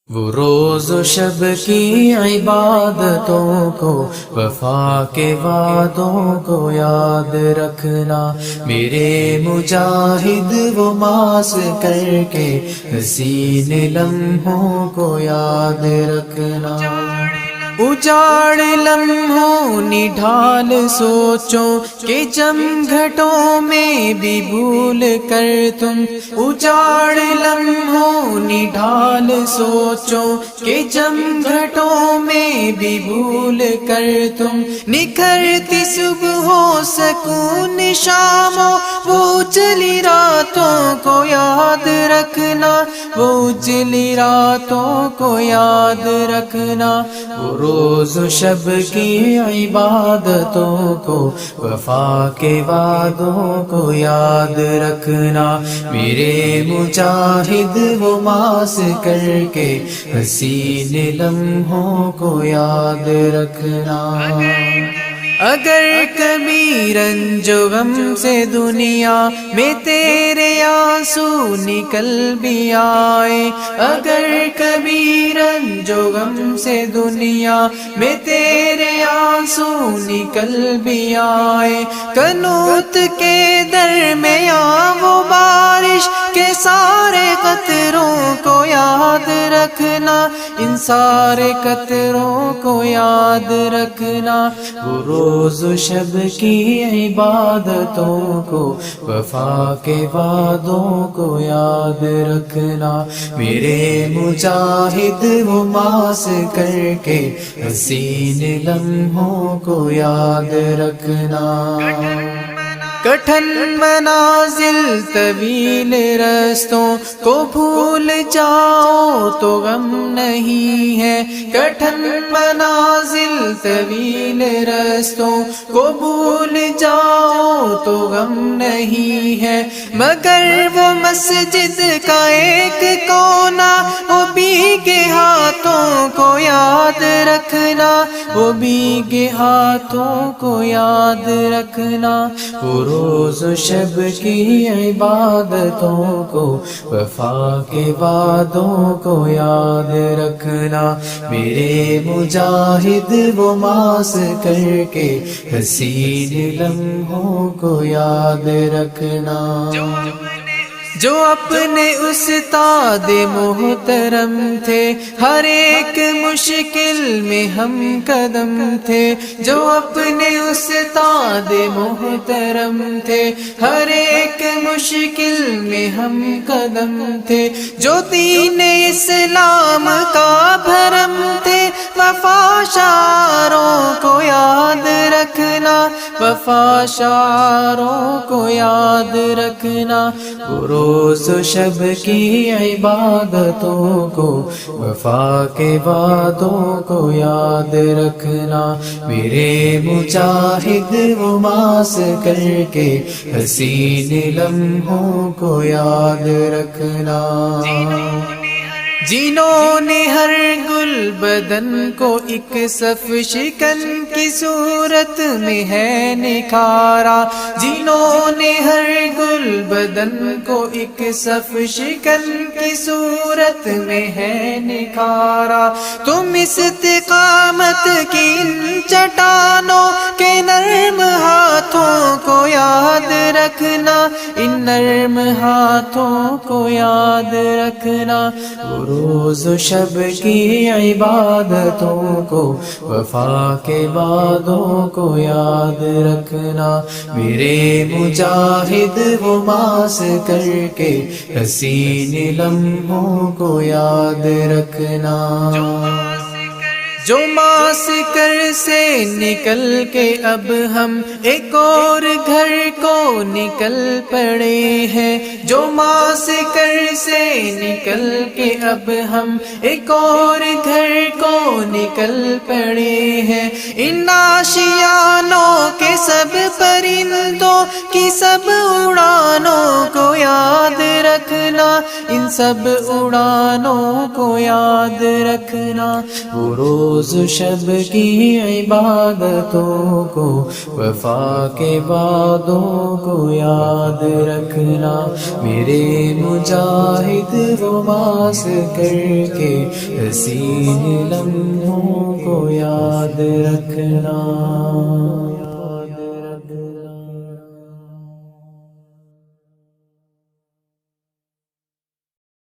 وہ روز و شب کی عبادتوں کو، وفا کے وعدوں کو یاد رکھنا، میرے مجاہد وہ ماس کر کے حسین لمحوں کو یاد رکھنا۔ اجاڑ لمحوں نڈھال سوچو کہ جم گھٹوں میں بھی بھول کر تم، اجاڑ لمحوں نڈھال سوچو کہ جم گھٹوں میں بھی بھول کر تم، نکھرتی صبح و سکون شاموں وہ اجلی راتوں کو یاد رکھنا، وہ اجلی راتوں کو یاد رکھنا۔ وہ روز و شب کی عبادتوں کو، وفا کے وعدوں کو یاد رکھنا، میرے مجاہد وہ ماس کر کے حسین لمحوں کو یاد رکھنا۔ اگر کبھی رنج و غم سے دنیا میں تیرے آنسو نکل بھی آئے، اگر کبھی رنج و غم سے دنیا میں تیرے آنسو نکل بھی آئے، قنوت کے درمیان وہ بارش کے سارے قطروں کو یاد رکھنا، ان سارے قطروں کو یاد رکھنا۔ وہ روز و شب کی عبادتوں کو، وفا کے وعدوں کو یاد رکھنا، میرے مجاہد وہ ماس کر کے حسین لمحوں کو یاد رکھنا۔ کٹھن منازل طویل رستوں کو بھول جاؤ تو غم نہیں ہے، کٹھن منازل طویل رستوں کو بھول جاؤ تو غم نہیں ہے، مگر وہ مسجد کا ایک کونا وہ بھیگے ہاتھوں کو یاد رکھنا، وہ بھیگے ہاتھوں کو یاد رکھنا۔ وہ روز و شب کی عبادتوں کو، وفا کے وعدوں کو یاد رکھنا، میرے مجاہد وہ ماس کر کے حسین لمحوں کو یاد رکھنا۔ جو اپنے استاد محترم تھے، ہر ایک مشکل میں ہم قدم تھے، جو اپنے استاد محترم تھے، ہر ایک مشکل میں ہم قدم تھے، جو دین اسلام کا بھرم تھے، وفا شعاروں کو یاد رکھنا، وفا شعاروں کو یاد رکھنا۔ وہ روز و شب کی عبادتوں کو، وفا کے وعدوں کو یاد رکھنا، میرے مجاہد وہ ماس کر کے حسین لمحوں کو یاد رکھنا۔ جنہوں نے ہر گل بدن کو ایک صف شکن کی صورت میں ہے نکھارا، جنہوں نے ہر گل بدن کو ایک صف شکن کی صورت میں ہے نکھارا، تم استقامت کی ان چٹانوں کے نرم ہاتھوں کو یاد رکھنا، ان نرم ہاتھوں کو یاد رکھنا۔ روز و شب کی عبادتوں کو، وفا کے وعدوں کو یاد رکھنا، میرے مجاہد وہ ماس کر کے حسین لمحوں کو یاد رکھنا۔ جو ماسکر سے نکل کے اب ہم ایک اور گھر کو نکل پڑے ہیں، جو ماسکر سے نکل کے اب ہم ایک اور گھر کو نکل پڑے ہیں، ان آشیانوں کے سب پرندوں کی سب اڑانوں کو یاد رکھنا، ان سب اڑانوں کو یاد رکھنا۔ وہ روز و شب کی عبادتوں کو، وفا کے وعدوں کو یاد رکھنا، میرے مجاہد رباس کر کے حسین لمحوں کو یاد رکھنا۔